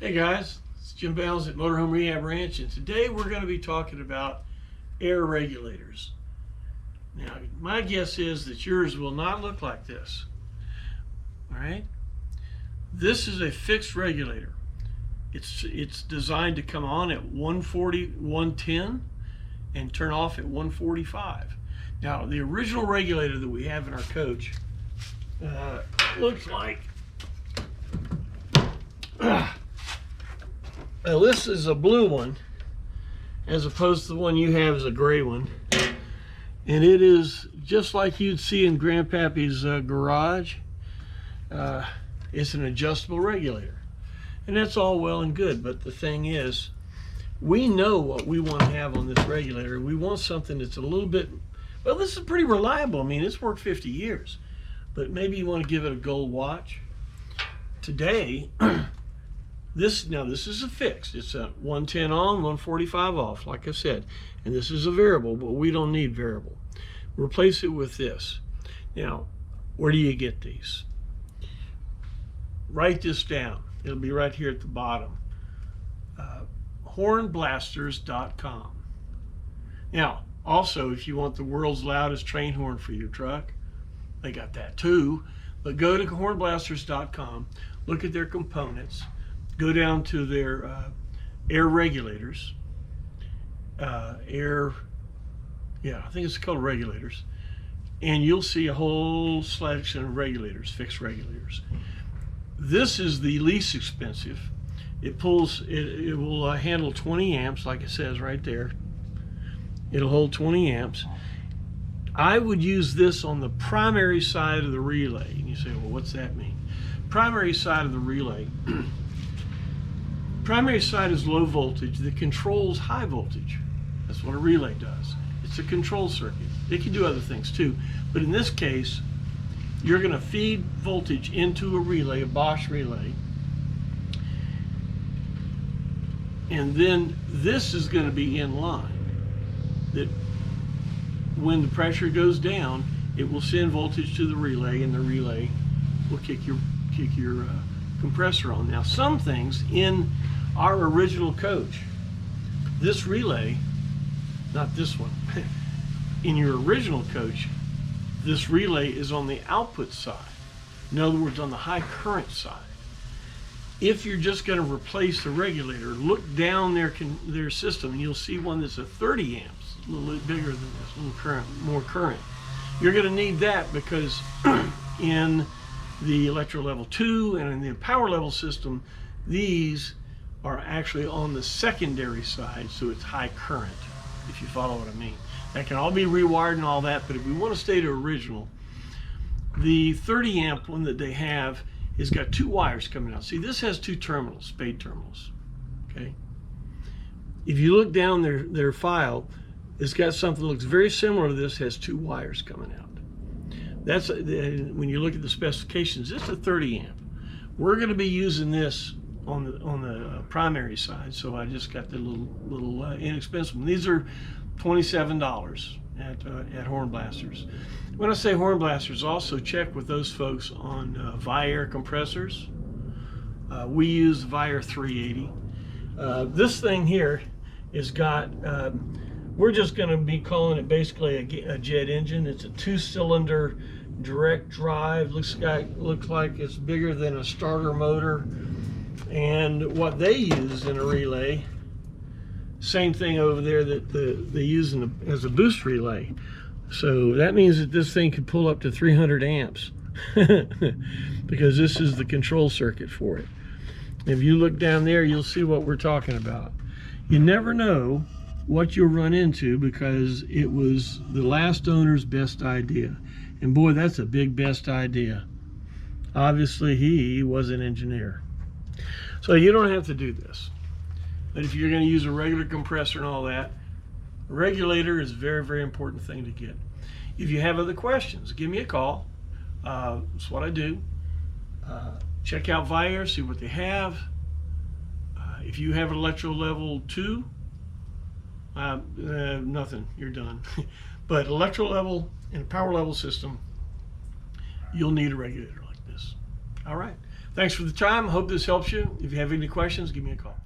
Hey guys, it's Jim Bales at Motorhome Rehab Ranch, and today we're going to be talking about air regulators. Now, my guess is that yours will not look like this. All right, this is a fixed regulator. It's designed to come on at 140, 110 and turn off at 145. Now, the original regulator that we have in our coach looks like now this is a blue one as opposed to the one you have is a gray one, and it is just like you'd see in Grandpappy's garage. It's an adjustable regulator, and that's all well and good, but the thing is, we know what we want to have on this regulator. We want something that's a little bit, well, this is pretty reliable. I mean, it's worked 50 years, but maybe you want to give it a gold watch. Today, this is a fixed. It's a 110 on, 145 off, like I said. And this is a variable, but we don't need variable. Replace it with this. Now, where do you get these? Write this down. It'll be right here at the bottom. Hornblasters.com. Now, also, if you want the world's loudest train horn for your truck, they got that too. But go to hornblasters.com, look at their components, go down to their air regulators, I think it's called regulators, and you'll see a whole selection of regulators, fixed regulators. This is the least expensive. It will handle 20 amps, like it says right there. It'll hold 20 amps. I would use this on the primary side of the relay. And you say, well, what's that mean? Primary side of the relay. Primary side is low voltage that controls high voltage. That's what a relay does. It's a control circuit. It can do other things too. But in this case, you're going to feed voltage into a relay, a Bosch relay. And then this is going to be in line. That when the pressure goes down, it will send voltage to the relay, and the relay will kick your compressor on. Now, some things in our original coach, this relay, not this one, in your original coach, this relay is on the output side. In other words, on the high current side. If you're just going to replace the regulator, look down their system, and you'll see one that's a 30 amps, a little bit bigger than this, a little current, more current. You're going to need that because in the Electrolevel 2 and in the power level system, these are actually on the secondary side, so it's high current, if you follow what I mean. That can all be rewired and all that, but if we want to stay to original, the 30 amp one that they have has got two wires coming out. See, this has two terminals, spade terminals, okay? If you look down their file, it's got something that looks very similar to this, has two wires coming out. That's, when you look at the specifications, it's a 30 amp. We're going to be using this on the primary side, so I just got the little inexpensive one. These are $27 at Horn Blasters. When I say Horn Blasters, also check with those folks on Viair compressors. We use Viair 380. This thing here is got, we're just going to be calling it basically a jet engine. It's a 2-cylinder direct drive. Looks like it's bigger than a starter motor. And what they use in a relay, same thing over there that they use as a boost relay. So that means that this thing could pull up to 300 amps because this is the control circuit for it. If you look down there, you'll see what we're talking about. You never know what you'll run into because it was the last owner's best idea. And boy, that's a big best idea. Obviously, he was an engineer. So you don't have to do this. But if you're going to use a regular compressor and all that, a regulator is a very, very important thing to get. If you have other questions, give me a call. That's what I do. Check out Viair, see what they have. If you have an Electrolevel 2, nothing, you're done. But Electrolevel and power level system, you'll need a regulator like this. All right. Thanks for the time. Hope this helps you. If you have any questions, give me a call.